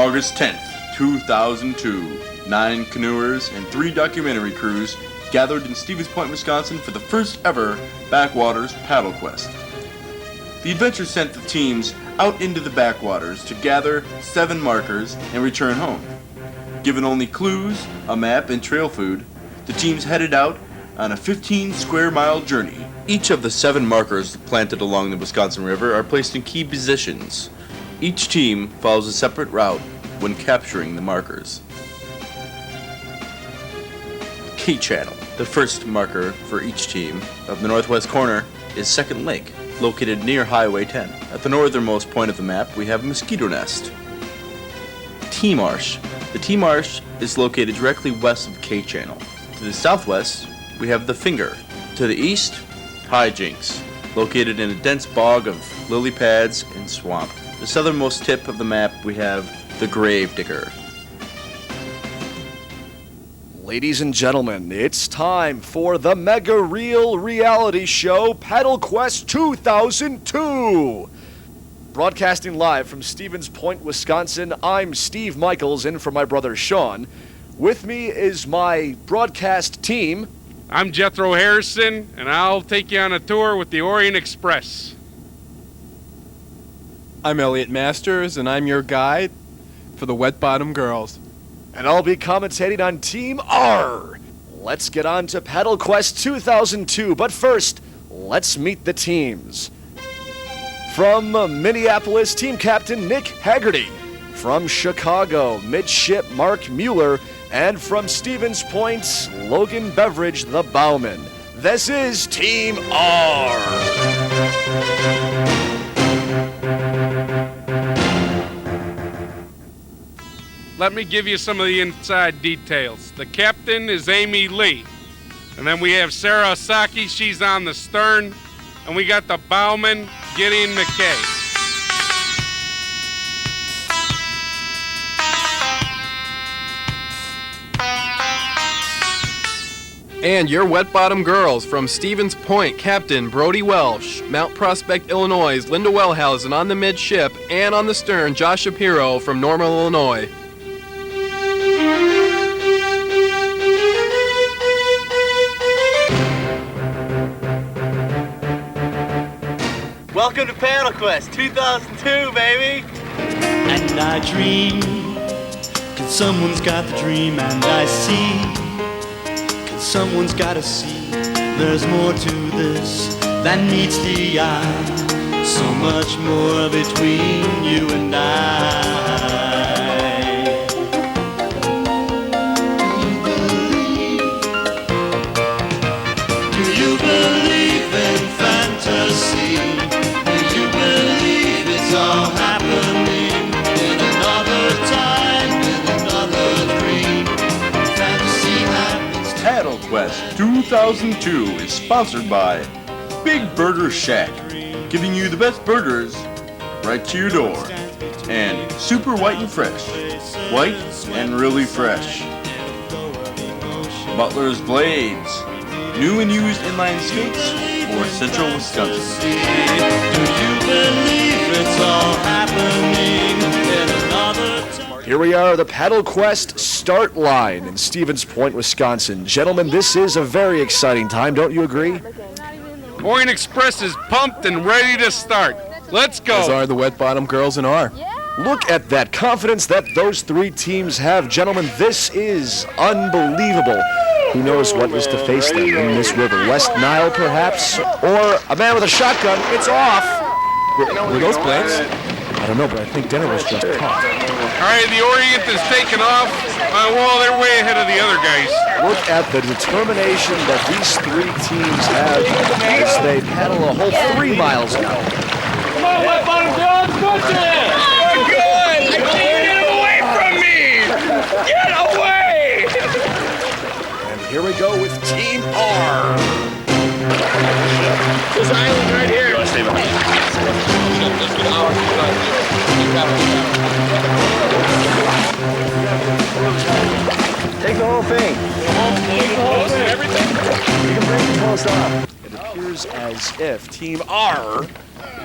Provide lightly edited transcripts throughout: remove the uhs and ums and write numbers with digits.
August 10th, 2002, 9 canoers and 3 documentary crews gathered in Stevens Point, Wisconsin for the first ever Backwaters PaddleQuest. The adventure sent the teams out into the backwaters to gather 7 markers and return home. Given only clues, a map, and trail food, the teams headed out on a 15-square-mile journey. Each of the 7 markers planted along the Wisconsin River are placed in key positions. Each team follows a separate route when capturing the markers. Key Channel. The first marker for each team of the northwest corner is Second Lake, located near Highway 10. At the northernmost point of the map, we have Mosquito Nest. T-Marsh. The T-Marsh is located directly west of K Channel. To the southwest, we have the Finger. To the east, Hijinks, located in a dense bog of lily pads and swamp. The southernmost tip of the map, we have the Grave Digger. Ladies and gentlemen, it's time for the mega real reality show PaddleQuest 2002. Broadcasting live from Stevens Point, Wisconsin, I'm Steve Michaels, in for my brother Sean. With me is my broadcast team. I'm Jethro Harrison, and I'll take you on a tour with the Orient Express. I'm Elliot Masters, and I'm your guide for the Wet Bottom Girls. And I'll be commentating on Team R. Let's get on to PaddleQuest 2002, but first, let's meet the teams. From Minneapolis, Team Captain Nick Haggerty. From Chicago, Midship Mark Mueller. And from Stevens Point, Logan Beveridge, the bowman. This is Team R. Let me give you some of the inside details. The captain is Amy Lee. And then we have Sarah Osaki, she's on the stern. And we got the bowman, Gideon McKay. And your Wet Bottom Girls from Stevens Point, Captain Brody Welsh. Mount Prospect, Illinois, Linda Wellhausen on the midship, and on the stern, Josh Shapiro from Normal, Illinois. Welcome to PaddleQuest 2002, baby! And I dream, 'cause someone's got the dream, and I see, 'cause someone's gotta see. There's more to this than meets the eye, so much more between you and I. Do you believe in fantasy? It's all happening in another time, in another dream. Fantasy happens. PaddleQuest 2002 is sponsored by Big Burger Shack, giving you the best burgers right to your door. And Super White and Fresh, white and really fresh. Butler's Blades, new and used inline skates for Central Wisconsin. Do you believe it's all happening in another time? Here we are, the PaddleQuest start line in Stevens Point, Wisconsin. Gentlemen, this is a very exciting time, don't you agree? Orient Express is pumped and ready to start. Let's go. As are the Wet Bottom Girls in R. Look at that confidence that those 3 teams have. Gentlemen, this is unbelievable. Who knows what is to face them in this river? West Nile, perhaps? Or a man with a shotgun. It's off. Were those blades? I don't know, but I think dinner was just caught. All right, the Orient is taking off. Well, they're way ahead of the other guys. Look at the determination that these 3 teams have as they paddle a whole 3 miles now. Come on, Wet Bottom Girls, push it! Oh, good! I can't get him away from me! Get away! And here we go with Team R. This island right here. Take the whole thing. Everything? You can bring the post off. It appears as if Team R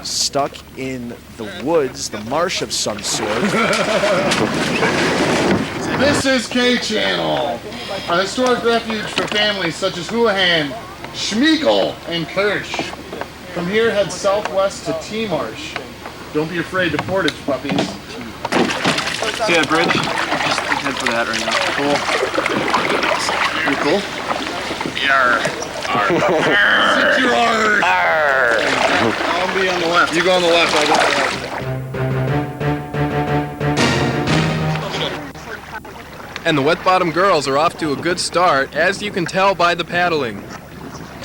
stuck in the woods, the marsh of some sort. This is K-Channel, a historic refuge for families such as Houlihan, Schmeagol, and Kirsch. From here, head southwest to T-Marsh. Don't be afraid to portage, puppies. See that bridge? Just head for that right now. Cool. You cool? Yarr. Sit your arse. I'll be on the left. You go on the left, I'll go on the left. And the Wet Bottom Girls are off to a good start, as you can tell by the paddling.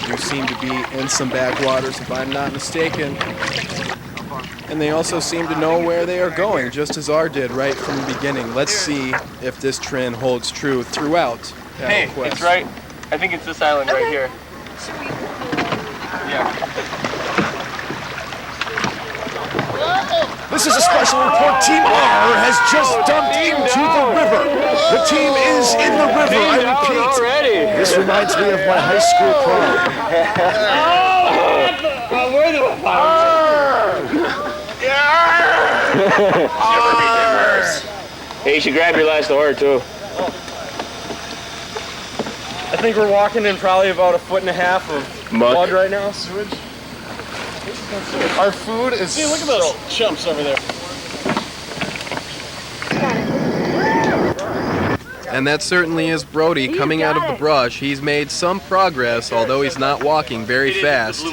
You seem to be in some backwaters, if I'm not mistaken. And they also seem to know where they are going, just as R did right from the beginning. Let's see if this trend holds true throughout Hey, PaddleQuest. it's right. I think it's this island right here. Yeah. This is a special report. Team R has just dumped into the river. The team is in the river. I repeat. This reminds me of my high school prom. Hey, you should grab your last oar too. I think we're walking in probably about 1.5 feet of mud right now, sewage. Our food is... See, look at those chumps over there. And that certainly is Brody coming out of the brush. He's made some progress, although he's not walking very fast.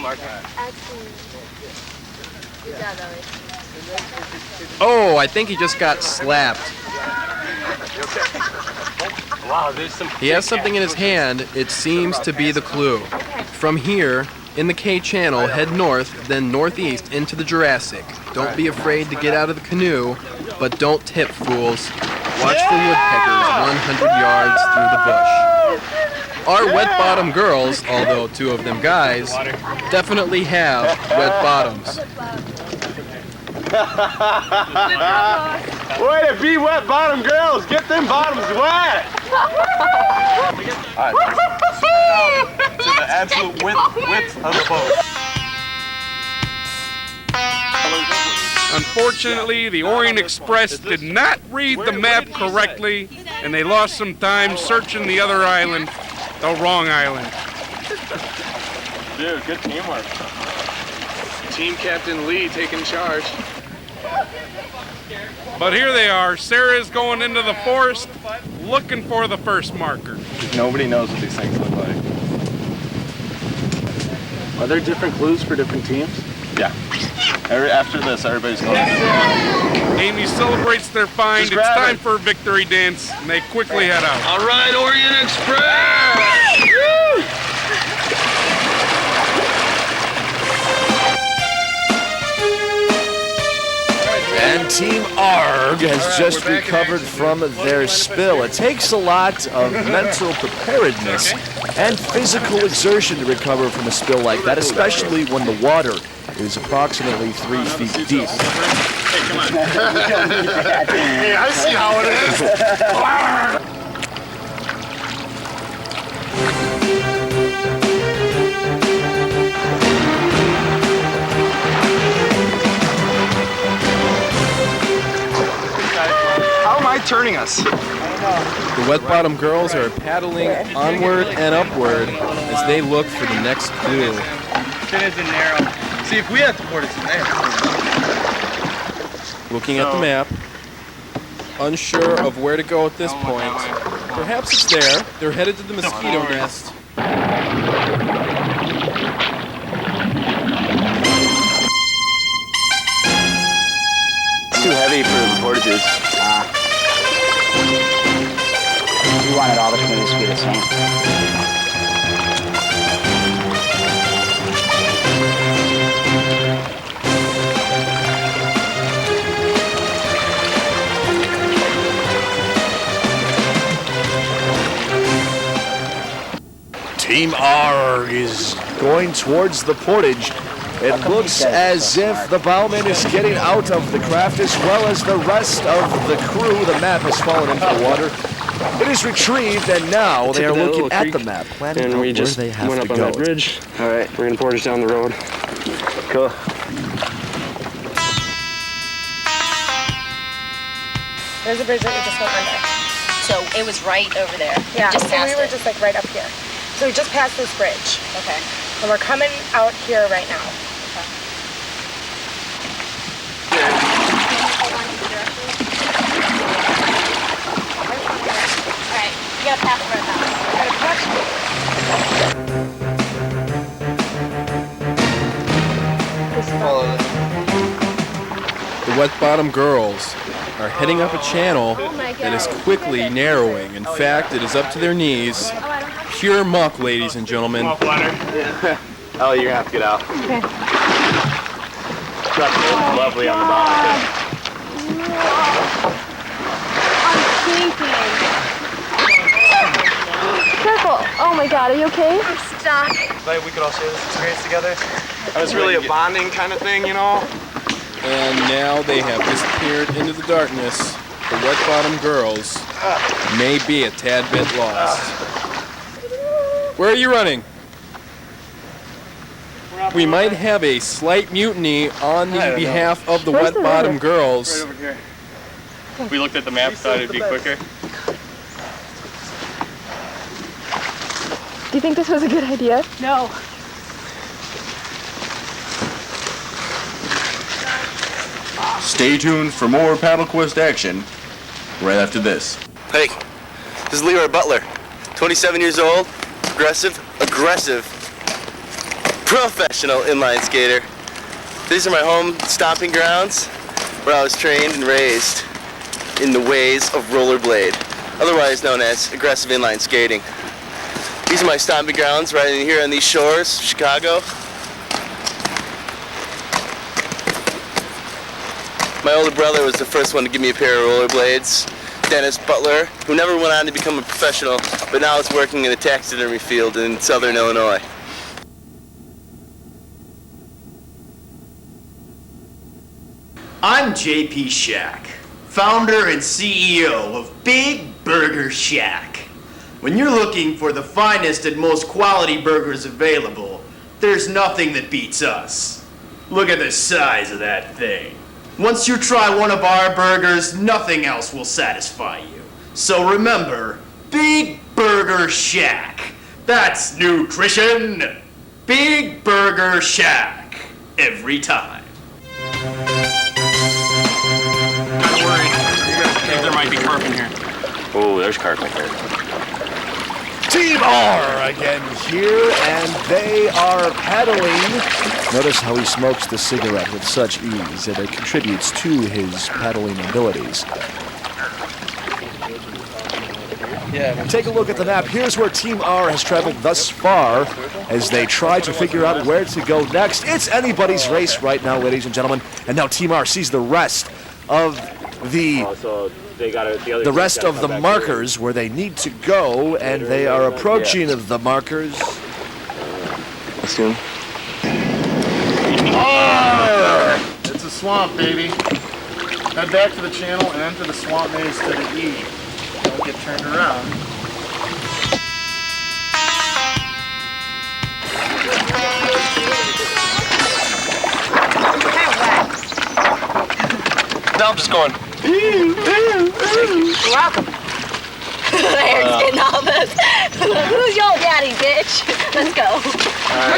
Oh, I think he just got slapped. He has something in his hand. It seems to be the clue. From here, in the K Channel, head north, then northeast into the Jurassic. Don't be afraid to get out of the canoe, but don't tip, fools. Watch for woodpeckers 100 yards through the bush. Our wet bottom girls, although 2 of them guys, definitely have wet bottoms. Way to be wet bottom girls! Get them bottoms wet! To the absolute width of the boat. Unfortunately, the Orient Express did not read the map correctly, and they lost some time searching the other island, the wrong island. Dude, good teamwork. Team Captain Lee taking charge. But here they are. Sarah's going into the forest looking for the first marker. Nobody knows what these things look like. Are there different clues for different teams? Yeah. After this, everybody's going. Amy celebrates their find. It's time for a victory dance, and they quickly head out. All right, Orient Express! Woo! And Team ARG has just recovered from their spill. It takes a lot of mental preparedness and physical exertion to recover from a spill like that, especially when the water is approximately 3 feet deep. Hey, I see how it is. How am I turning us? The wet bottom girls are paddling onward and upward as they look for the next clue. It isn't narrow. See, if we have to port, it's in there. Looking at the map, unsure of where to go at this point. Perhaps it's there. They're headed to the mosquito nest. It's too heavy for the portages. We wanted all the canoes to be the same. Team ARG is going towards the portage. It looks as if the bowman is getting out of the craft as well as the rest of the crew. The map has fallen into the water. It is retrieved, and now they are looking at the map, planning out where they have to go. All right, we're gonna portage down the road. Cool. There's a bridge that we just went under. So it was right over there. Yeah, Just so past we were it. just like right up here. So we just passed this bridge. Okay. And we're coming out here right now. Alright, you gotta pass it right The Wet Bottom Girls are heading up a channel that is quickly narrowing. In fact, it is up to their knees. Pure muck, ladies and gentlemen. Oh, you're gonna have to get out. Okay. It's lovely on the bottom. Careful. Oh my god, are you okay? I'm stuck. Like we could all share this experience together. It was really a bonding kind of thing, you know? And now they have disappeared into the darkness. The Wet Bottom Girls may be a tad bit lost. Where are you running? We might have a slight mutiny on the behalf of the Wet Bottom Girls. Right over here. We looked at the map, thought it'd be quicker. Do you think this was a good idea? No. Stay tuned for more PaddleQuest action right after this. Hey, this is Leroy Butler, 27 years old, aggressive, professional inline skater. These are my home stomping grounds where I was trained and raised in the ways of rollerblade, otherwise known as aggressive inline skating. These are my stomping grounds right in here on these shores, Chicago. My older brother was the first one to give me a pair of rollerblades. Dennis Butler, who never went on to become a professional, but now is working in a taxidermy field in southern Illinois. I'm JP Shack, founder and CEO of Big Burger Shack. When you're looking for the finest and most quality burgers available, there's nothing that beats us. Look at the size of that thing. Once you try one of our burgers, nothing else will satisfy you. So remember, Big Burger Shack. That's nutrition. Big Burger Shack. Every time. Don't worry. I think there might be carp in here. Oh, there's carp in here. Team R again here, and they are paddling. Notice how he smokes the cigarette with such ease, and it contributes to his paddling abilities. Take a look at the map. Here's where Team R has traveled thus far as they try to figure out where to go next. It's anybody's race right now, ladies and gentlemen. And now Team R sees the rest of the markers where they need to go, and they are approaching of the markers. Assume. It's a swamp, baby. Head back to the channel and enter the swamp maze to the E. Don't get turned around. No, I'm just going. You're welcome. Eric's getting all this. Who's your daddy, bitch? Let's go.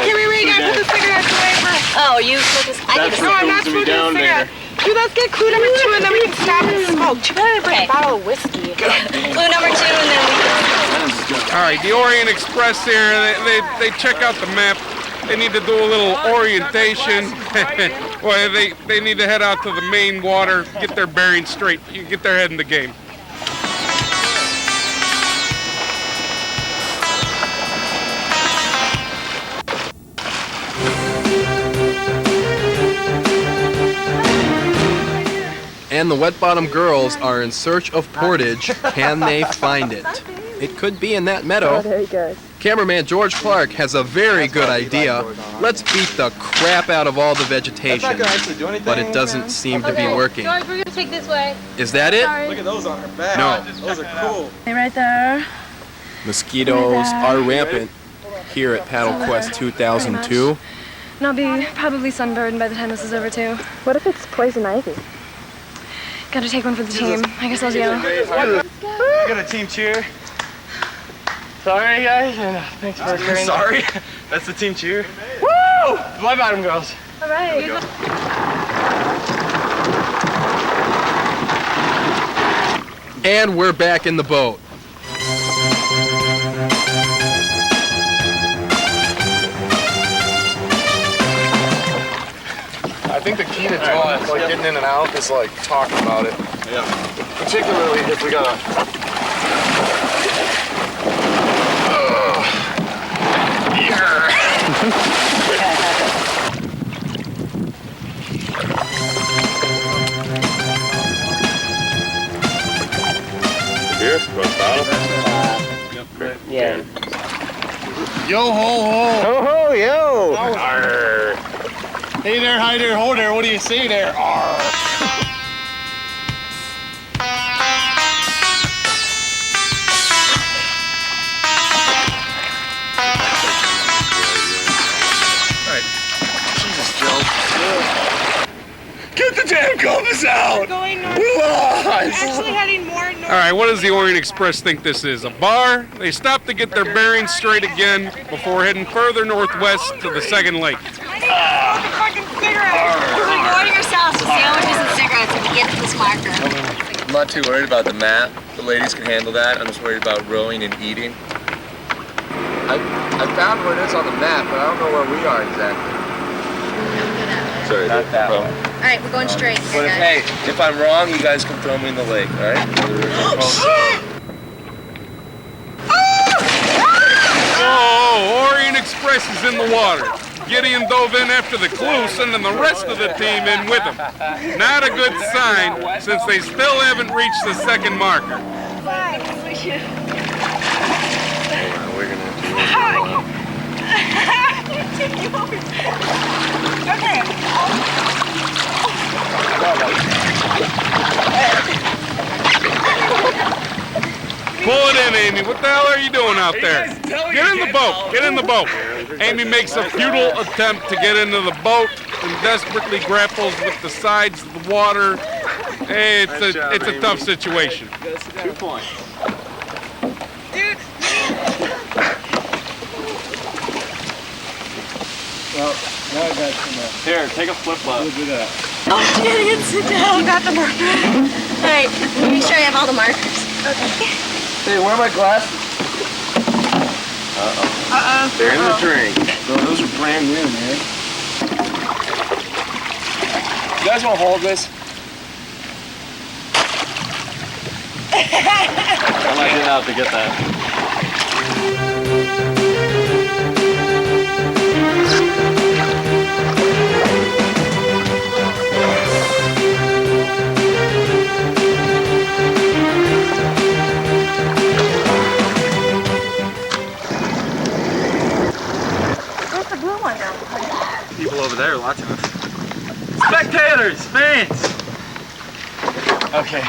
Okay, wait, I put the cigarettes away first. Oh, you put this. I No, I'm not smoking a cigarette. Dude, let's get clue number 2 and then we can stop and smoke. Too bad I bring a bottle of whiskey. Clue number 2 and then we can. All right, the Orient Express here, they check out the map. They need to do a little orientation. Well, they need to head out to the main water, get their bearings straight, get their head in the game. And the Wet Bottom Girls are in search of portage. Can they find it? It could be in that meadow. Oh, very good. Cameraman George Clark has a very good idea. Let's beat the crap out of all the vegetation. But it doesn't seem to be working. George, we're gonna take this way. Is that it? Look at those on her back. No. Those are cool. Hey, right there. Mosquitoes are rampant here at PaddleQuest 2002. And I'll be probably sunburned by the time this is over, too. What if it's poison ivy? Gotta take one for the team. I guess I'll yell. I got a team cheer. Sorry, guys, and thanks for carrying. Sorry? That's the team cheer? Woo! My bottom girls. All right. And we're back in the boat. I think the key to drawing, like getting in and out, is like talking about it. Yeah. Particularly if we gotta. Here, go bottom. Yeah. Yo ho ho! Ho ho yo! Arr. Hey there, hi there, ho there. What do you say there? Arr. Get the damn compass out! Going north. We lost! Actually heading more north. All right, what does the Orient Express think this is? A bar? They stop to get their bearings straight again before heading further northwest to the second lake. I need to smoke a fucking cigarette. Reward yourselves with sandwiches and cigarettes when you get to this marker. I'm not too worried about the map. The ladies can handle that. I'm just worried about rowing and eating. I found where it is on the map, but I don't know where we are exactly. Sorry, not that one. All right, we're going straight. But hey, if I'm wrong, you guys can throw me in the lake, all right? Oh, Orient Express is in the water. Gideon dove in after the clue, sending the rest of the team in with him. Not a good sign, since they still haven't reached the second marker. We're gonna Okay. Pull it in, Amy. What the hell are you doing out there? Get in the boat. Get in the boat. Amy makes a futile attempt to get into the boat and desperately grapples with the sides of the water. It's a tough situation. 2 points. Dude. Well, now I got some. Here, take a flip-flop. We'll do that. Oh, Gideon, sit down. You got the marker. All right, make sure I have all the markers. Okay. Hey, where are my glasses? They're in the drink. Those are brand new, man. You guys want to hold this? I'm not getting out to get that. Where's the blue one now? People over there watching us. Spectators, fans. Okay.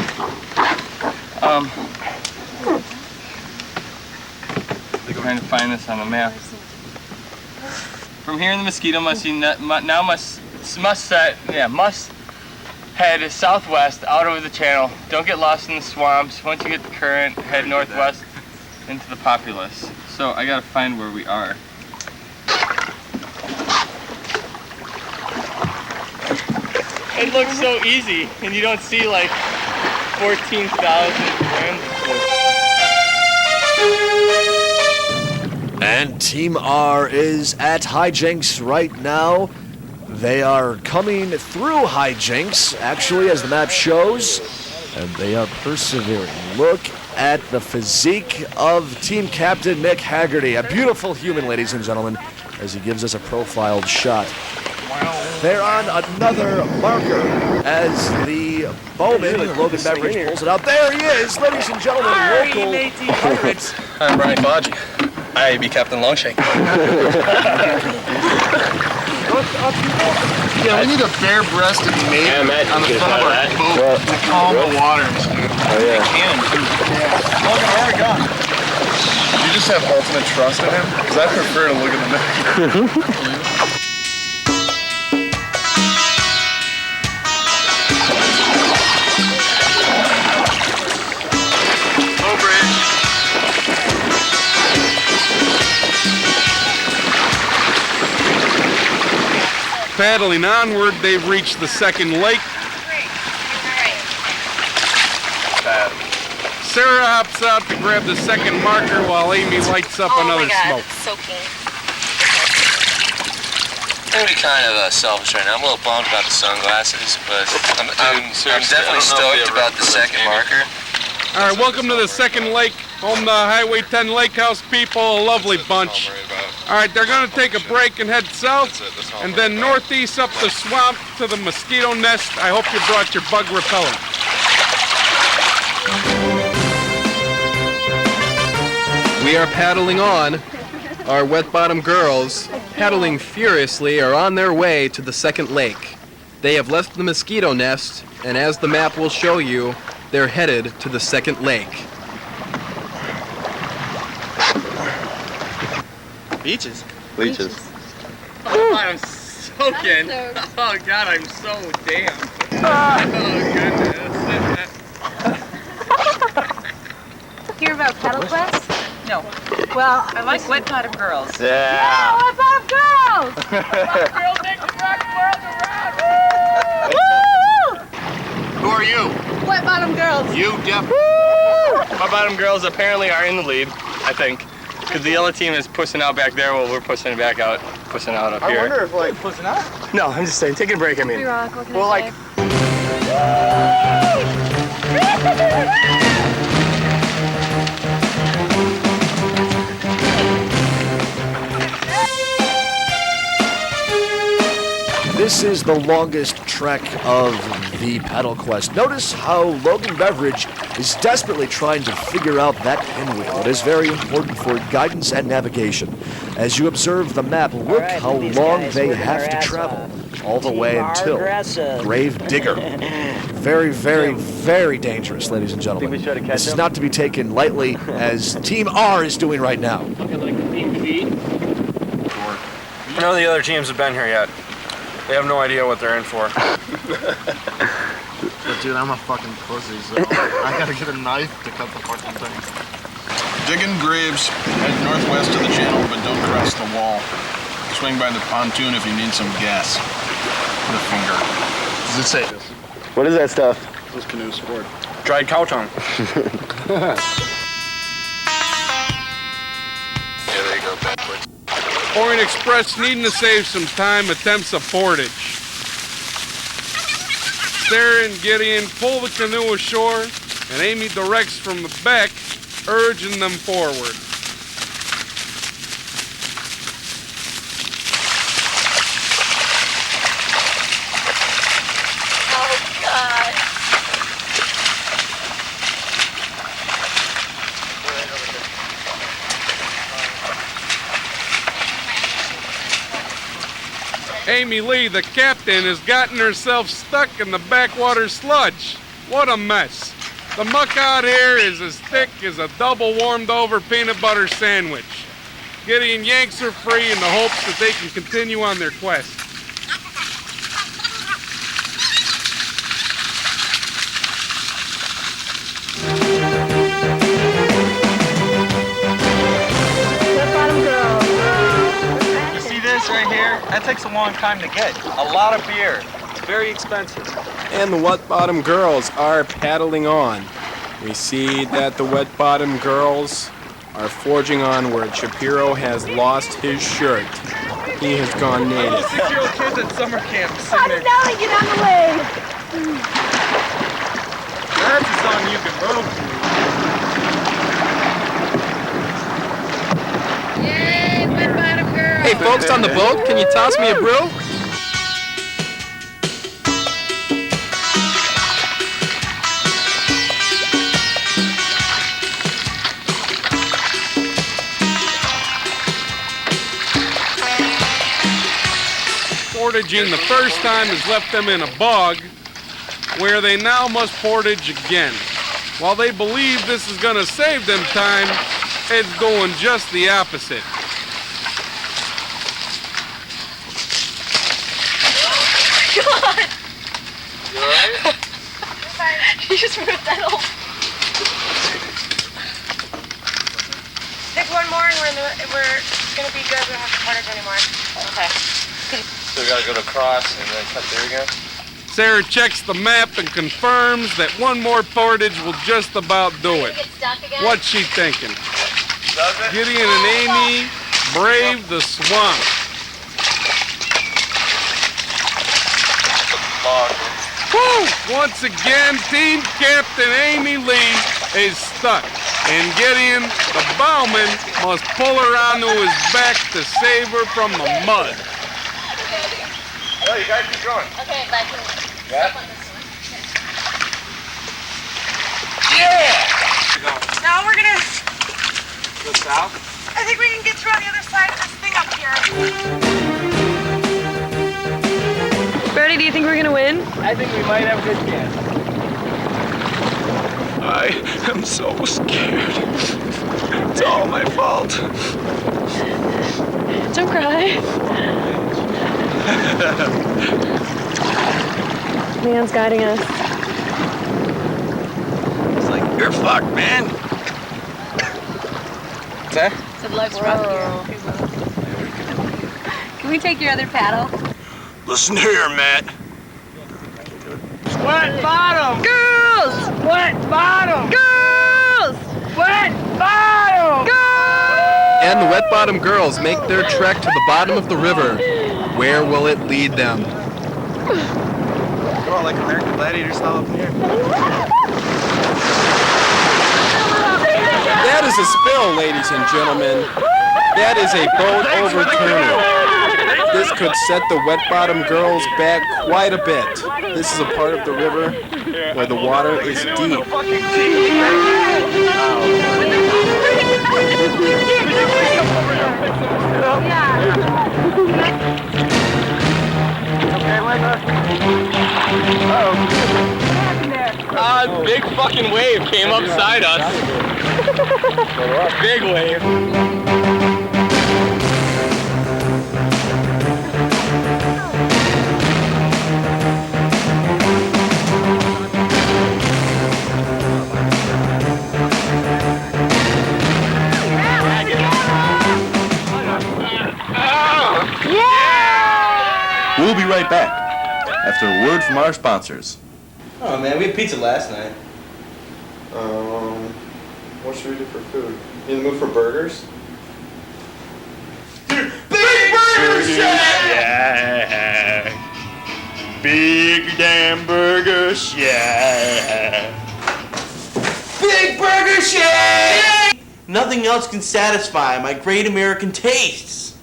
Trying to find this on the map. From here in the mosquito must head southwest out over the channel. Don't get lost in the swamps. Once you get the current, head northwest into the populace. So I gotta find where we are. It looks so easy, and you don't see like 14,000 grams. And Team R is at hijinks right now. They are coming through hijinks, actually, as the map shows, and they are persevering. Look at the physique of team captain Nick Haggerty, a beautiful human, ladies and gentlemen, as he gives us a profiled shot. They're on another marker as the bowman, Logan Beveridge, pulls it out. There he is, ladies and gentlemen, local Pirates. I'm Brian Fodgy. I be Captain Longshank. Yeah, we need a bare-breasted mate on the front of our boat to calm the waters. Oh, yeah. Logan, where are we going? You just have ultimate trust in him? Because I prefer to look at the map. Paddling onward, they've reached the second lake. Sarah hops out to grab the second marker while Amy lights up another smoke. It's soaking. I'm gonna be kind of selfish right now. I'm a little bummed about the sunglasses, but I'm definitely stoked about the second marker. All right, welcome to the second lake, home to Highway 10 Lake House people, a lovely bunch. All right, they're gonna take a break and head south, and then northeast up the swamp to the mosquito nest. I hope you brought your bug repellent. We are paddling on. Our wet bottom girls, paddling furiously, are on their way to the second lake. They have left the mosquito nest, and as the map will show you, they're headed to the second lake. Beaches. Leeches. Oh, I'm soaking. Oh, God, I'm so damp. Oh, goodness. Hear about PaddleQuest? No. Well, I like wet bottom girls. yeah, wet bottom girls! Girls make the rock world around. Who are you? Wet bottom girls. You, Jeff? My bottom girls apparently are in the lead, I think. Because the yellow team is pushing out back there while we're pushing back out, pushing out up here. I wonder if, like, pushing out? No, I'm just saying, taking a break, I mean. Rock, what can Well, I like, This is the longest trek of the PaddleQuest. Notice how Logan Beveridge is desperately trying to figure out that pinwheel. It is very important for guidance and navigation. As you observe the map, look how long they have to travel, all the way until Grave Digger. Very, very, very dangerous, ladies and gentlemen. This is not to be taken lightly, as Team R is doing right now. None of the other teams have been here yet. They have no idea what they're in for. But dude, I'm a fucking pussy, so I gotta get a knife to cut the fucking thing. Digging graves, head northwest of the channel, but don't cross the wall. Swing by the pontoon if you need some gas. With a finger. Does it say? What is that stuff? Those canoes sport. Dried cow tongue. Yeah, there you go, backwards. Orient Express, needing to save some time, attempts a portage. Sarah and Gideon pull the canoe ashore, and Amy directs from the back, urging them forward. Oh, God. Amy Lee, the captain, has gotten herself stuck in the backwater sludge. What a mess. The muck out here is as thick as a double warmed over peanut butter sandwich. Gideon yanks her free in the hopes that they can continue on their quest. You see this right here? That takes a long time to get. A lot of beer. It's very expensive. And the wet bottom girls are paddling on. We see that the wet bottom girls are forging onward. Shapiro has lost his shirt. He has gone native. 6-year-old kids at summer camp Put sitting it there. down and get out of the way. That's a song you can roll to. Yay, wet bottom girl. Hey, folks on the boat, can you toss me a brew? Portaging the first time has left them in a bog, where they now must portage again. While they believe this is going to save them time, it's doing just the opposite. God. You alright? You just ripped that off. Pick one more and we're gonna be good. We don't have to portage anymore. Okay. So we gotta go to cross and then cut through again? Sarah checks the map and confirms that one more portage will just about do it. What's she thinking? Gideon and Amy brave the swamp. Woo! Once again, Team Captain Amy Lee is stuck, and Gideon, the bowman, must pull her onto his back to save her from the mud. Oh, you gotta keep going. Okay, back in. Yeah? Now we're gonna. Go south? I think we can get through on the other side of this thing up here. Brody, do you think we're gonna win? I think we might have a good chance. I am so scared. It's all my fault. Don't cry. Man's guiding us. It's like, you're fucked, man. What's that? Said life's rough here. Can we take your other paddle? Listen here, Matt. Wet bottom! Girls! Wet bottom! Girls! Wet bottom! Girls! And the Wet Bottom Girls make their trek to the bottom of the river. Where will it lead them? Go on like American Gladiator style up here. That is a spill, ladies and gentlemen. That is a boat overturner. This could set the Wet Bottom Girls back quite a bit. This is a part of the river where the water is deep. Big fucking wave came upside us. Big wave. We'll be right back after a word from our sponsors. Oh man, we had pizza last night. What should we do for food? You in the mood for burgers? Big Burger Shack! Yeah. Big damn burger shack. Big Burger Shack! Nothing else can satisfy my great American tastes.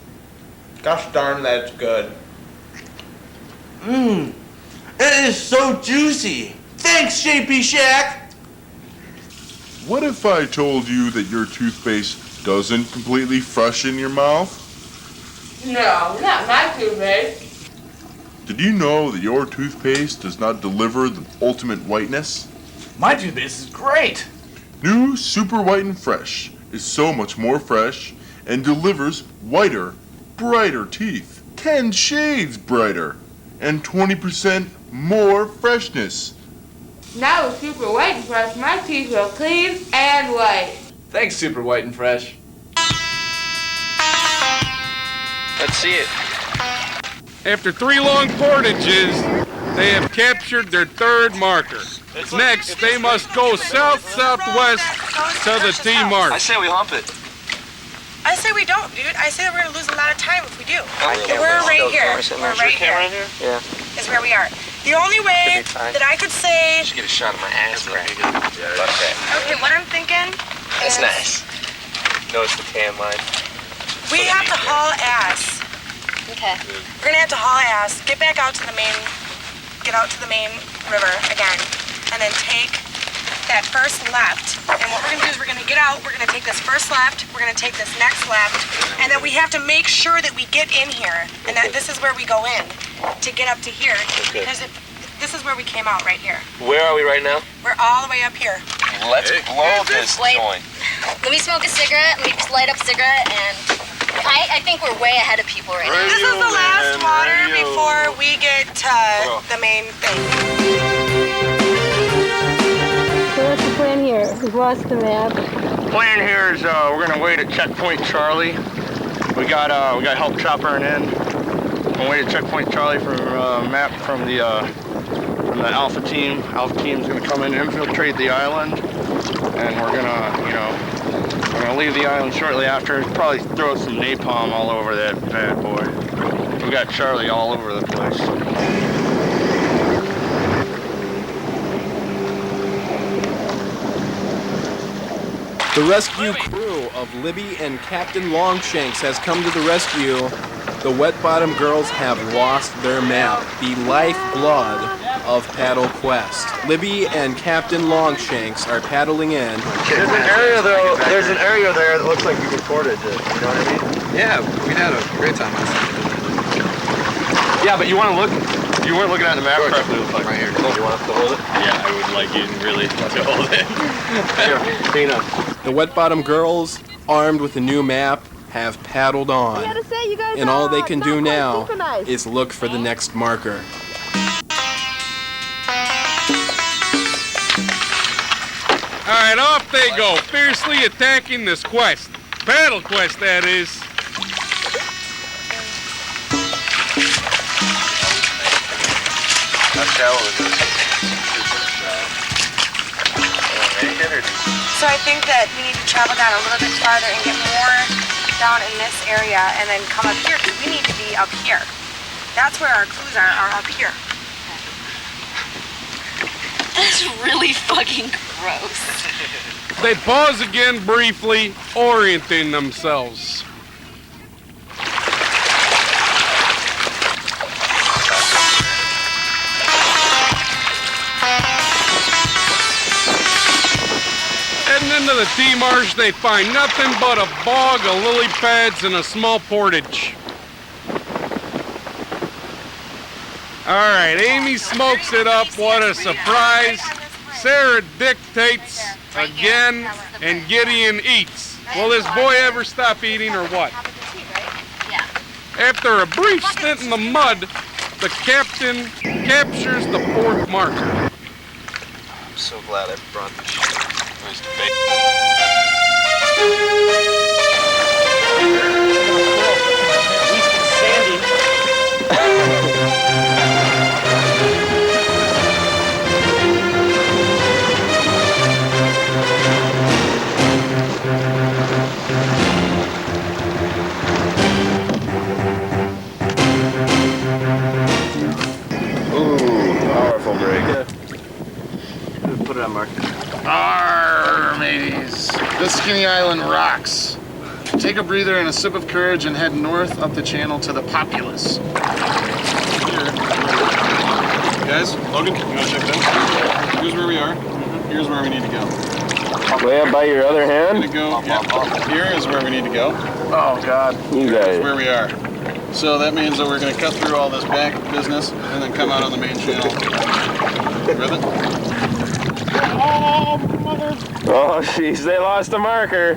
Gosh darn, that's good. Mmm, it is so juicy. Thanks, JP Shack. What if I told you that your toothpaste doesn't completely freshen your mouth? No, not my toothpaste. Did you know that your toothpaste does not deliver the ultimate whiteness? My toothpaste is great. New Super White and Fresh is so much more fresh and delivers whiter, brighter teeth. 10 shades brighter and 20% more freshness. Now with Super White and Fresh, my teeth are clean and white. Thanks, Super White and Fresh. Let's see it. After 3 long portages, they have captured their third marker. Next, they must go south-southwest to the T mark. I say we hump it. I say we don't, dude. I say we're gonna lose a lot of time if we do. really? We're right here. We're right here. Yeah. Is where we are. The only way that I could say. Just get a shot of my ass crack. Okay, what I'm thinking. That's is nice. Notice the tan line. We have to haul ass. Okay. We're gonna have to haul ass. Get back out to the main. Get out to the main river again, and then take that first left. And what we're gonna do is we're gonna get out. We're gonna take this first left. We're gonna take this next left, and then we have to make sure that we get in here, and that this is where we go in to get up to here. Okay. Because this is where we came out, right here. Where are we right now? We're all the way up here. Let's blow this joint. Let me smoke a cigarette. Let me just light up a cigarette, and I think we're way ahead of people right now. This is the last water before we get to the main thing. So what's the plan here? We've lost the map. Plan here is we're gonna wait at checkpoint Charlie. We got help choppering in. On the way to checkpoint Charlie for a map from the Alpha team. Alpha team's gonna come in and infiltrate the island, and we're gonna leave the island shortly after. Probably throw some napalm all over that bad boy. We got Charlie all over the place. The rescue crew of Libby and Captain Longshanks has come to the rescue. The Wet Bottom girls have lost their map, the lifeblood of PaddleQuest. Libby and Captain Longshanks are paddling in. There's an area though. There's an area there that looks like we recorded it. You know what I mean? Yeah, we had a great time last night. Yeah, but you want to look. You weren't looking at the map correctly. It was like right here. You want us to hold it? Yeah, I would like you really to hold it. Here, Tina. The Wet Bottom girls, armed with a new map, have paddled on. And all they can do now is look for the next marker. Alright, off they go, fiercely attacking this quest. Paddle quest, that is. How shallow is this? So I think that we need to travel down a little bit farther and get more down in this area and then come up here because we need to be up here. That's where our clues are up here. That's really fucking gross. They pause again briefly, orienting themselves. Heading into the T-marsh, they find nothing but a bog of lily pads and a small portage. All right, Amy smokes it up. What a surprise. Sarah dictates again, and Gideon eats. Will this boy ever stop eating or what? After a brief stint in the mud, the captain captures the fourth marker. I'm so glad I brought this shit. Ooh, powerful break. Put it on mark. Arr, mateys. This skinny island rocks. Take a breather and a sip of courage and head north up the channel to the populace. Guys, Logan, you want to check this? Here's where we are. Here's where we need to go. Way up by your other hand? Here is where we need to go. Oh, God. You guys. Here's where we are. So that means that we're going to cut through all this back business and then come out on the main channel. With it? Oh, mother. Oh, jeez, they lost the marker.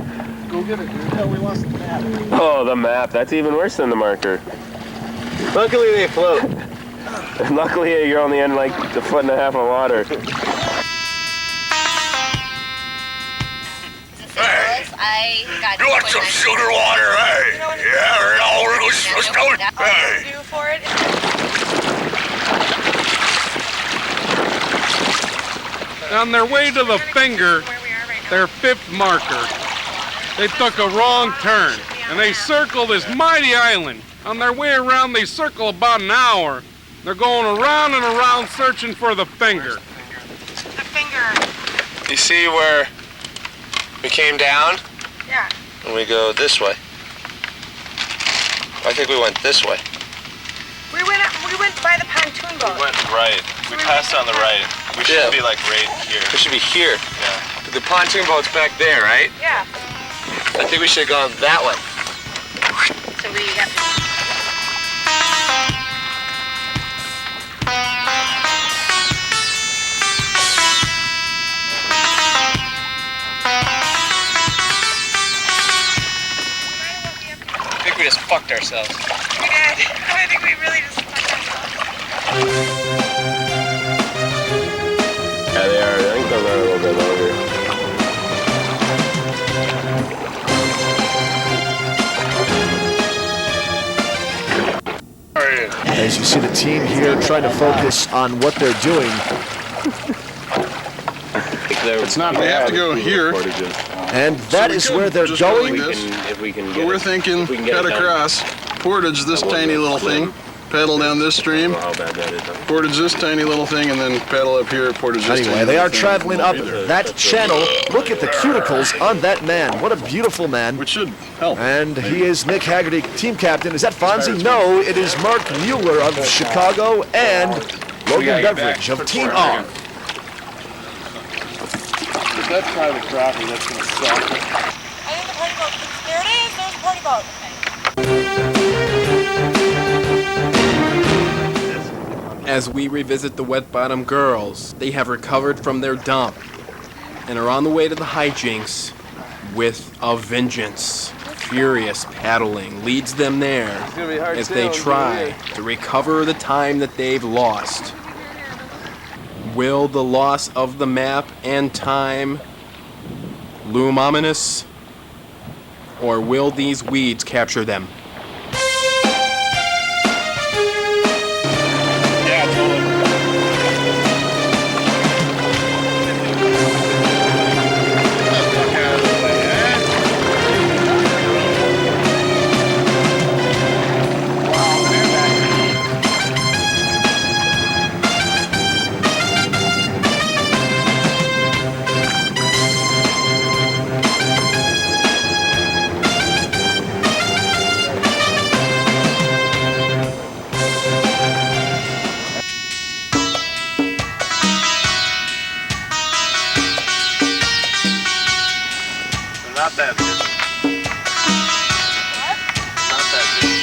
Go get it, dude. Hell, we lost the map. Oh, the map. That's even worse than the marker. Luckily, they float. Luckily, you're only in like a foot and a half of water. I got You want some sugar water, hey? Yeah, we're all really supposed to. Hey. Do for it. On their way to the finger, their fifth marker, they took a wrong turn and they circle this mighty island. On their way around, they circle about an hour. They're going around and around searching for the finger. The finger. You see where we came down? Yeah. And we go this way. I think we went this way. We went by the pontoon boat. We went right. We passed on the right. We should be like right here. We should be here. Yeah. The pontoon boat's back there, right? Yeah. I think we should have gone that way. So we have to... I think we just fucked ourselves. We did. I think we really just fucked ourselves. Yeah, they are. I think those are a little bit longer. you see the team here trying to focus on what they're doing. It's not bad to go here. And that is where they're going. But we're thinking cut across, portage this tiny little thing, paddle down this stream, portage this tiny little thing, and then paddle up here, portage this Anyway, they are traveling up that channel. Look at the cuticles on that man. What a beautiful man. Which should help. And he is Nick Haggerty, team captain. Is that Fonzie? No, it is Mark Mueller of Chicago and Logan Beveridge of Team R. That private crappie, that's gonna suck. I think the party boat. There it is. There's the party boat. As we revisit the Wet Bottom Girls, they have recovered from their dump and are on the way to the hijinks with a vengeance. Furious paddling leads them there as they try to recover the time that they've lost. Will the loss of the map and time loom ominous, or will these weeds capture them? Not that good. Not that good.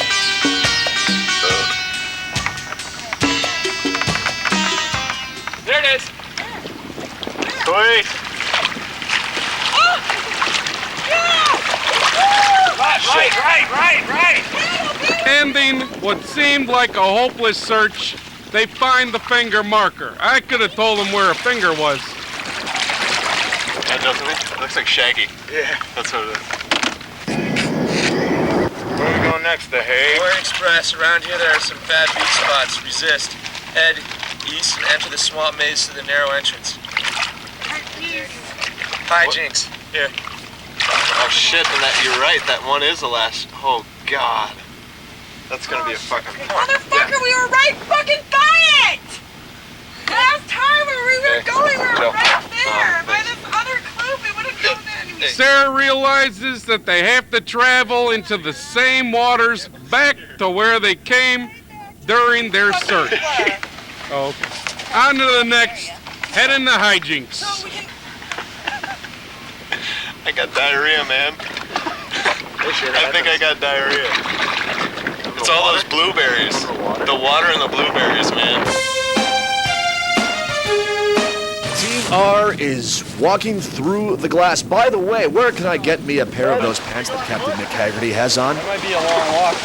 There it is. Sweet. Right. Ending what seemed like a hopeless search, they find the finger marker. I could have told them where a finger was. That doesn't it? Looks like Shaggy. Yeah. That's what it is. Where are we going next? The hay? Orient Express. Around here there are some bad beach spots. Resist. Head east and enter the swamp maze through the narrow entrance. Hijinks. Here. Oh shit, and that you're right, that one is the last. Oh god. That's gonna be a fucking Motherfucker, we were right fucking by it! Last time we were going, we were right there. By this other clue, we would have known that. Sarah realizes that they have to travel into the same waters back to where they came during their search. Okay. On to the next, head into hijinks. I got diarrhea, man. I think I got diarrhea. It's all those blueberries. The water and the blueberries, man. Team R is walking through the glass. By the way, where can I get me a pair of those pants that Captain Nick Haggerty has on? It might be a long walk.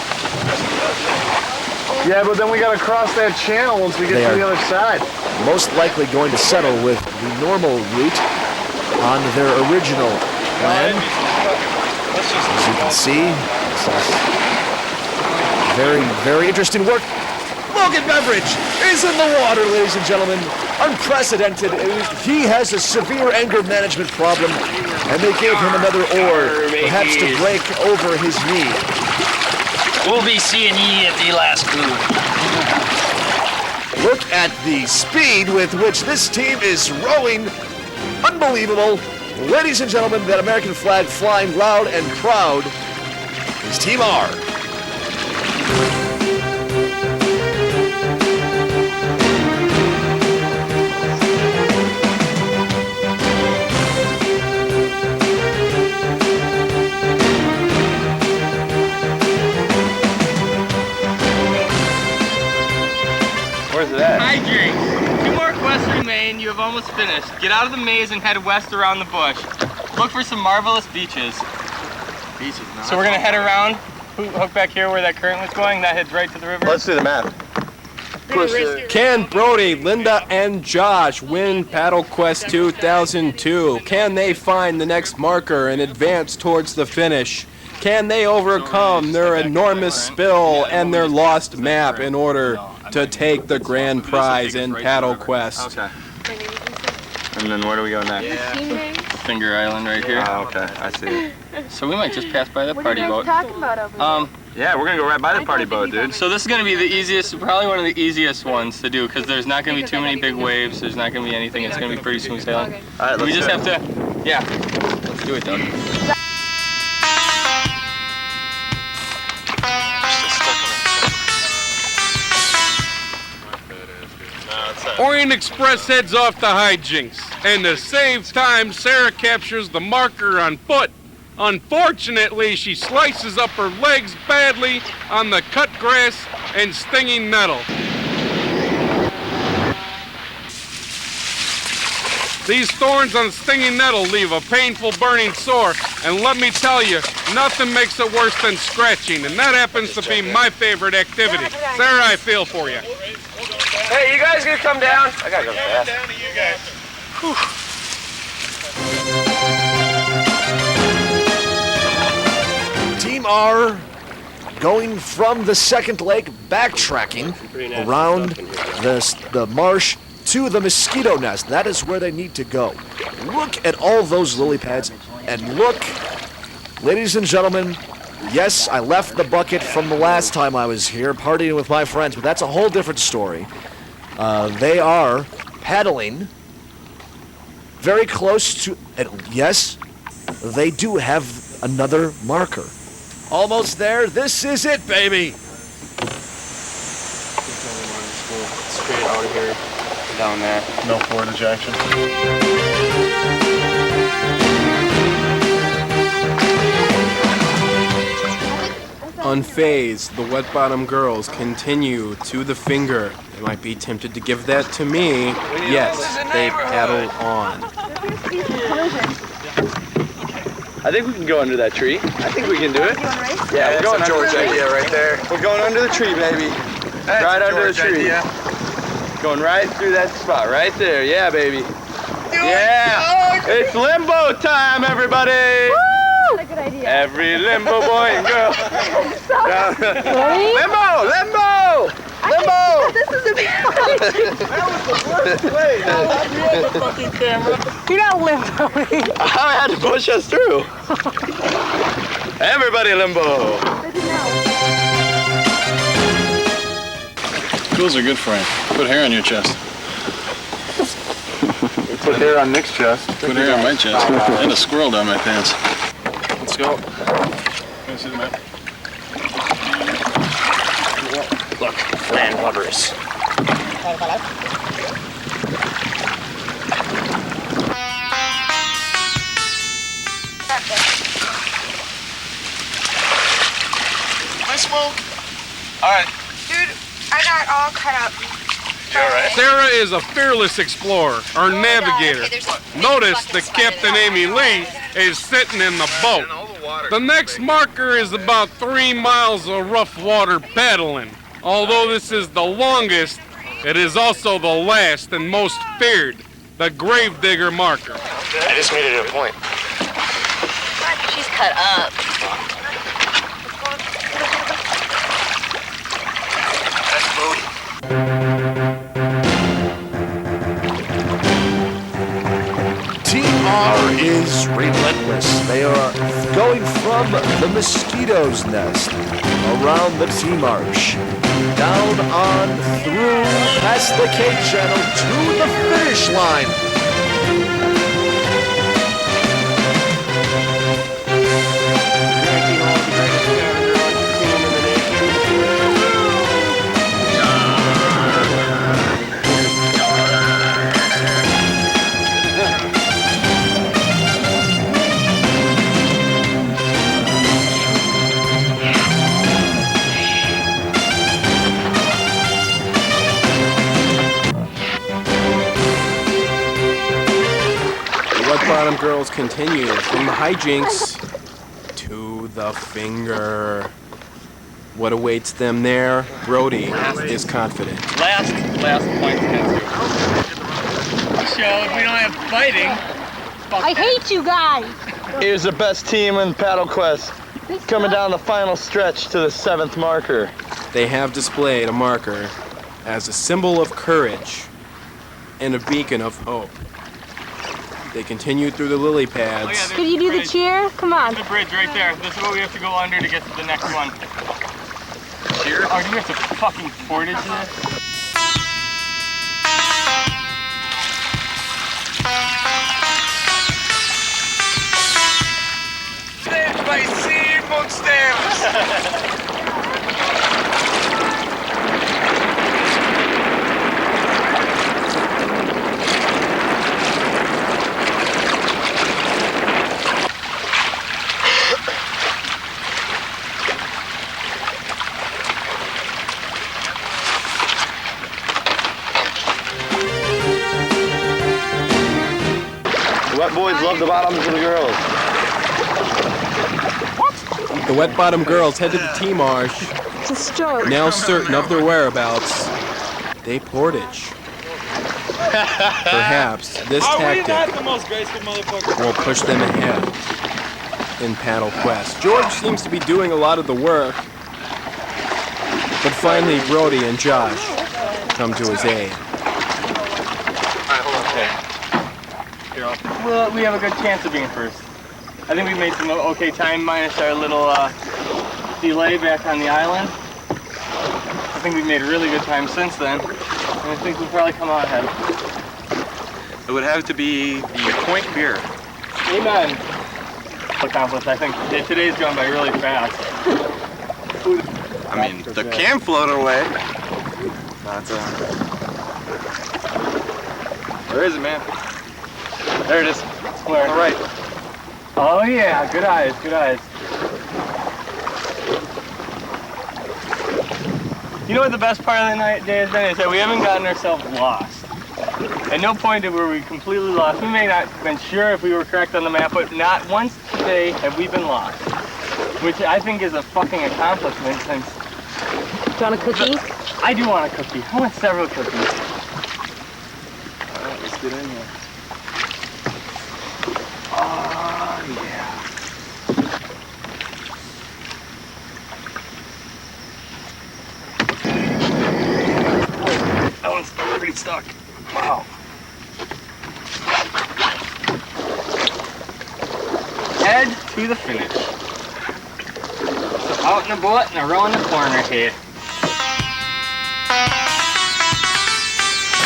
Yeah, but then we gotta cross that channel once we get to the other side. Most likely going to settle with the normal route on their original plan. As you can see, this is very, very interesting work. Logan Beveridge is in the water, ladies and gentlemen. Unprecedented. He has a severe anger management problem, and they gave him another oar, perhaps to break over his knee. We'll be seeing ye at the last clue. Look at the speed with which this team is rowing. Unbelievable. Ladies and gentlemen, that American flag flying loud and proud is Team R. Where's it at? Hijinks. 2 more quests remain. You have almost finished. Get out of the maze and head west around the bush. Look for some marvelous beaches. So we're gonna head around, hook back here where that current was going. That heads right to the river. Let's do the map. Can Brody, Linda, and Josh win PaddleQuest 2002? Can they find the next marker and advance towards the finish? Can they overcome their enormous spill and their lost map in order to take the grand prize in PaddleQuest. Okay. And then where do we go next? Finger Island right here. Oh, okay. I see it. So we might just pass by the party boat. talking about over there? Yeah, we're gonna go right by the party boat, dude. So this is gonna be the easiest, probably one of the easiest ones to do, because there's not gonna be too many big waves. There's not gonna be anything. It's gonna be pretty smooth sailing. All right, We let's just do have it. to, yeah. Let's do it, Doug. Orient Express heads off to hijinks, and to save time, Sarah captures the marker on foot. Unfortunately, she slices up her legs badly on the cut grass and stinging nettle. These thorns on stinging nettle leave a painful burning sore, and let me tell you, nothing makes it worse than scratching, and that happens to be my favorite activity. Sarah, I feel for you. Hey, you guys gonna come down? I gotta go fast. Down to you guys. Team R going from the second lake, backtracking around the marsh to the mosquito nest. That is where they need to go. Look at all those lily pads, and look, ladies and gentlemen, yes, I left the bucket from the last time I was here partying with my friends, but that's a whole different story. They are paddling very close to, and yes, they do have another marker. Almost there. This is it, baby. Straight out of here, down there. No Florida Jackson. Unfazed, the Wet Bottom Girls continue to the finger. They might be tempted to give that to me, yet they paddle on. I think we can go under that tree. I think we can do it. Yeah, we're going under the tree. right there. We're going under the tree, baby. Right under the tree. Going right through that spot, right there. Yeah, baby. Yeah. It's limbo time, everybody. What a good idea. Every limbo boy and girl. Ready? Limbo, limbo, limbo. This is a That was the worst way. You're not limboing. I had to push us through. Everybody limbo. Tools are good for you. Put hair on your chest. Put hair on Nick's chest. Put hair on my chest. And a squirrel down my pants. Let's go. Can I see the map? Look, land lubbers. All right. Dude, I got all cut up. Sarah is a fearless explorer, or navigator. Notice that Captain Amy Lee is sitting in the boat. The next marker is about 3 miles of rough water paddling. Although this is the longest, it is also the last and most feared, the Gravedigger marker. I just made it a point. She's cut up. That's Bodie. Team R is relentless. They are going from the mosquito's nest around the T-Marsh, down on through past the K channel to the finish line. Bottom Girls continue from the hijinks to the finger. What awaits them there? Brody is confident. Last point to showed we don't have fighting. I hate you guys. Here's the best team in PaddleQuest. Coming down the final stretch to the 7th marker. They have displayed a marker as a symbol of courage and a beacon of hope. They continue through the lily pads. Could you do the cheer? Come on. The bridge right there. This is what we have to go under to get to the next one. Cheer? Oh, do we have to fucking portage this? Saved by sea monsters! The wet boys love the bottoms of the girls. The wet bottom girls head to the T-Marsh. Now certain of their whereabouts, they portage. Perhaps this tactic the most graceful motherfucker. will push them ahead in PaddleQuest. George seems to be doing a lot of the work, but finally Brody and Josh come to his aid. Well, we have a good chance of being first. I think we made some okay time minus our little delay back on the island. I think we've made a really good time since then, and I think we'll probably come out ahead. It would have to be the point beer. Amen. Accomplished. I think today's gone by really fast. I mean, the can float away. That's Where is it, man? There it is. Where? All right. Oh yeah, good eyes, good eyes. You know what the best part of the day has been is that we haven't gotten ourselves lost. At no point were we completely lost. We may not have been sure if we were correct on the map, but not once today have we been lost. Which I think is a fucking accomplishment since... Do you want a cookie? I do want a cookie. I want several cookies. Alright, let's get in here. Oh, yeah. That one's pretty stuck. Wow. Head to the finish. So out in the boat and around the corner here.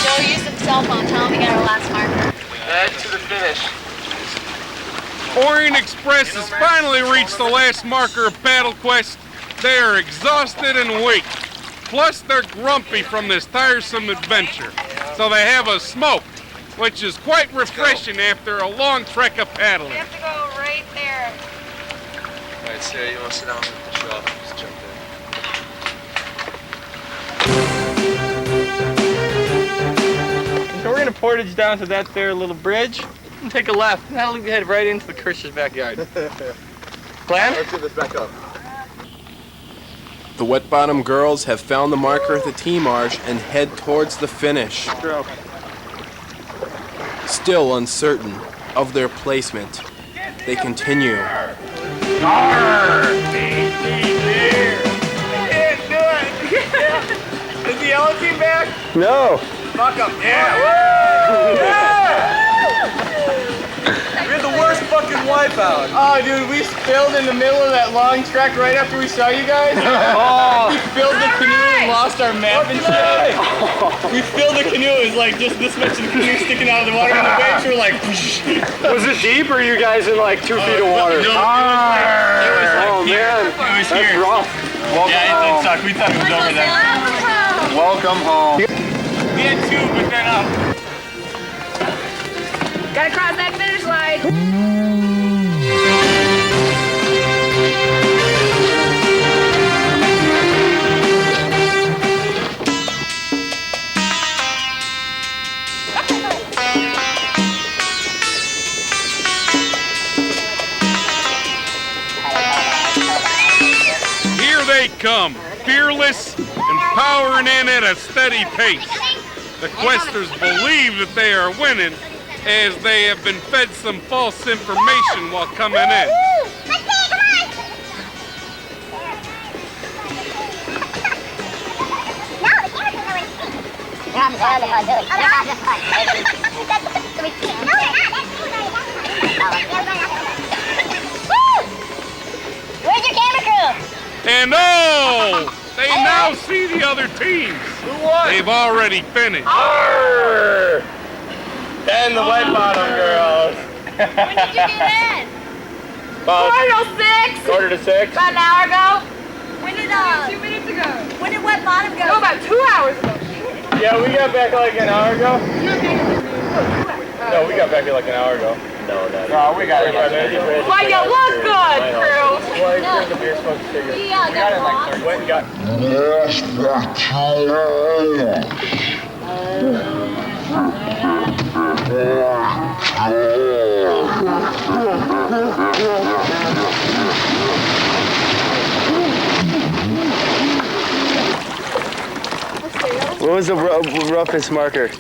Joe used his cell phone. Tell him we got our last marker. Head to the finish. Orient Express has finally reached the last marker of PaddleQuest. They are exhausted and weak. Plus, they're grumpy from this tiresome adventure. So they have a smoke, which is quite refreshing after a long trek of paddling. We have to go right there. All right, Sarah, you want to sit down and push you off? Just jump in. So we're gonna portage down to that there little bridge and take a left. And that'll head right into the Kirsch's backyard. Plan? Let's get this back up. The wet bottom girls have found the marker at the T-Marsh and head towards the finish. Still uncertain of their placement, they continue. Is the yellow team back? No. Fuck them. Yeah. We had the worst fucking wipeout. Oh, dude, we spilled in the middle of that long trek right after we saw you guys. Oh. We filled the canoe and lost our map and shit. We filled the canoe. It was like just this much of the canoe sticking out of the water, and the waves were like. Was it deep or you guys in like 2 feet of water? It was like Oh here. man, It was that's here. rough. Yeah, it did suck. We thought it was over there. Welcome home. We had 2, but then Gotta cross that finish line. Here they come, fearless and powering in at a steady pace. The questers believe that they are winning, as they have been fed some false information while coming in. Where's your camera crew? And oh, they now see the other teams. Who won? They've already finished. Arr! And the wet bottom girls. When did you do that? About 4:06. 5:45. About an hour ago. When did 2 minutes ago. When did wet bottom go? Oh, about 2 hours ago. Yeah, we got back like an hour ago. No, we got back like an hour ago. No, we got it. Well, you look good, crew. The beer smoke figure. Yeah, We got it like 30. What was the roughest marker?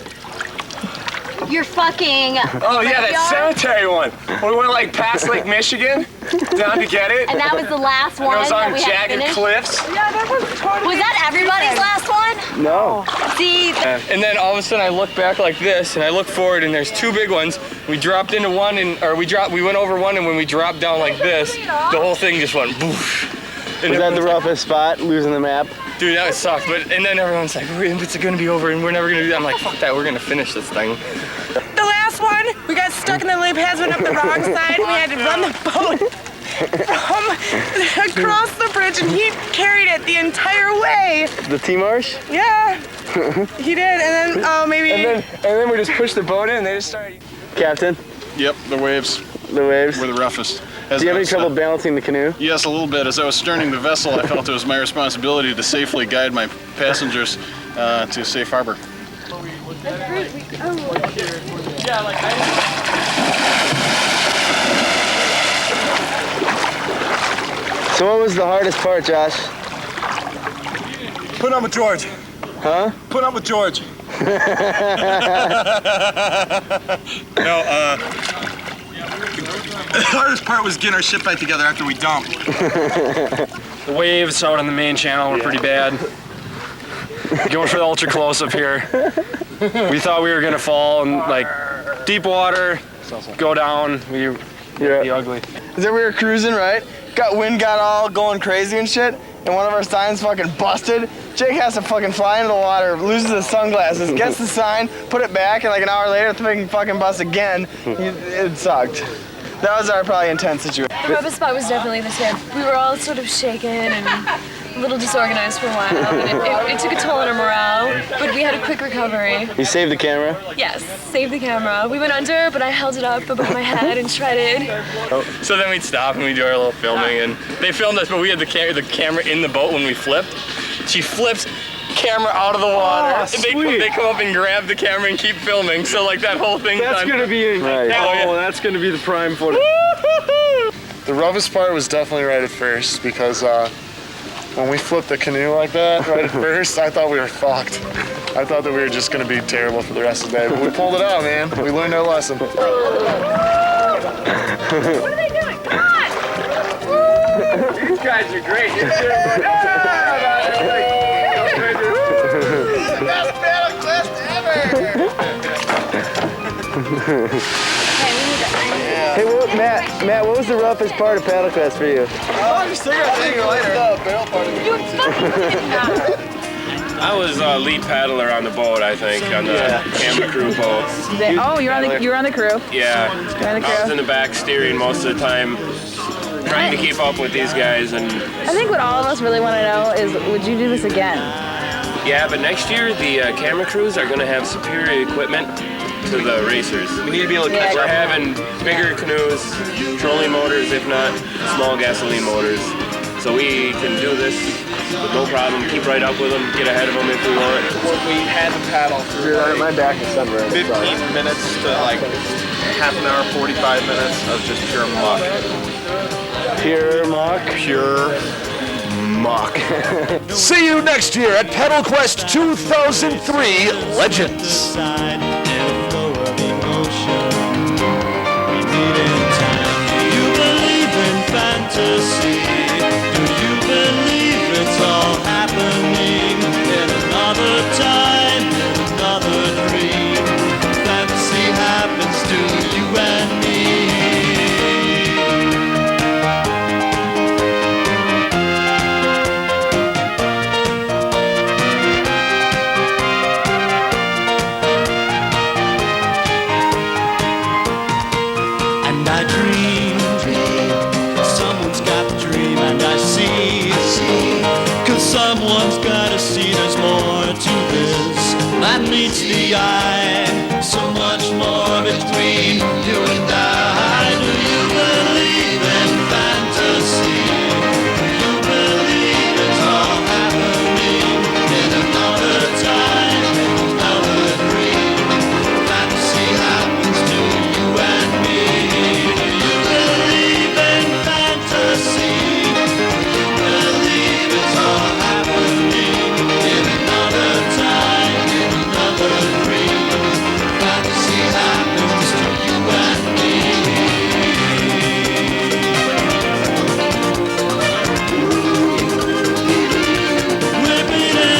You're fucking. Oh yeah, that cemetery one. We went like past Lake Michigan, down to get it. And that was the last one. It was that on we had jagged finished? cliffs. Yeah, that was totally. Was that everybody's last one? No. See. And then all of a sudden I look back like this, and I look forward, and there's two big ones. We dropped into one, we went over one, and when we dropped down like this, the whole thing just went boof. Was that the roughest spot, losing the map? Dude, that would suck. And then everyone's like, it's gonna be over, and we're never gonna do that. I'm like, fuck that, we're gonna finish this thing. The last one, we got stuck in the lip pads, went up the wrong side. We had to run the boat from across the bridge, and he carried it the entire way. The T-Marsh? Yeah, he did. And then maybe. And then we just pushed the boat in, and they just started. Captain? Yep, the waves. The waves? Were the roughest. Do you have any trouble balancing the canoe? Yes, a little bit. As I was sterning the vessel, I felt it was my responsibility to safely guide my passengers to safe harbor. So what was the hardest part, Josh? Put up with George. Huh? Put up with George. No, the hardest part was getting our ship back together after we dumped. The waves out on the main channel were pretty bad. Going for the ultra close up here. We thought we were gonna fall and like deep water, go down. Be ugly. Is that we were cruising, right? Wind got all going crazy and shit, and one of our signs fucking busted. Jake has to fucking fly into the water, loses his sunglasses, gets the sign, put it back, and like an hour later, the thing fucking busts again. It sucked. That was our probably intense situation. The roughest spot was definitely the tip. We were all sort of shaken and a little disorganized for a while, and it took a toll on our morale, but we had a quick recovery. You saved the camera? Yes, saved the camera. We went under, but I held it up above my head and shredded. So then we'd stop and we'd do our little filming, and they filmed us, but we had the camera in the boat when we flipped. She flips, camera out of the water. Oh, they come up and grab the camera and keep filming, so like that whole thing. That's gonna be that's gonna be the prime footage. The roughest part was definitely right at first, because when we flipped the canoe like that right at first, I thought we were fucked. I thought that we were just gonna be terrible for the rest of the day, but we pulled it out, man. We learned our lesson. What are they doing? Come on! These guys are great. Best PaddleQuest ever! Hey, Matt, what was the roughest part of PaddleQuest for you? Oh, your cigarette thing later. The barrel part of it. I was lead paddler on the boat, I think, on the camera crew boat. Oh, you're on the crew. Yeah, You're on the crew. I was in the back steering most of the time, trying to keep up with these guys. And I think what all of us really want to know is, would you do this again? yeah, but next year the camera crews are going to have superior equipment to the racers. We need to be able to catch We're up. having bigger canoes, trolling motors, if not small gasoline motors. So we can do this with no problem, keep right up with them, get ahead of them if we want. We had to paddle through My back is sunburned. 15 minutes to like half an hour, 45 minutes of just pure muck. Pure muck? Pure muck. See you next year at PaddleQuest 2003 Legends. Fantasy. Do you believe it's all happening in another time, in another meets the eye. So much more between you and I. Do you believe in fantasy? Do you believe it's all happening in another time, another dream? Fantasy happens to you and me. Do you believe in fantasy? Do you believe it's all happening in another time, in another dream? Fantasy happens to you and me. Whipping in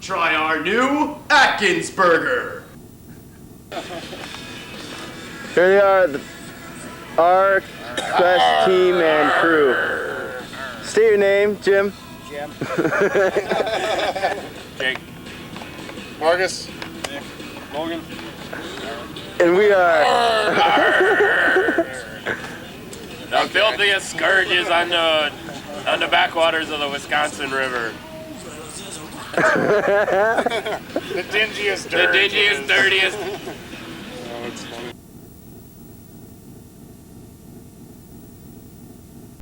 Try our new Atkins burger. Here they are, our Quest team and crew. State your name, Jim. Jim. Jake. Marcus. Logan. And we are The filthiest scourges on the backwaters of the Wisconsin River. The dingiest, The dingiest, dirtiest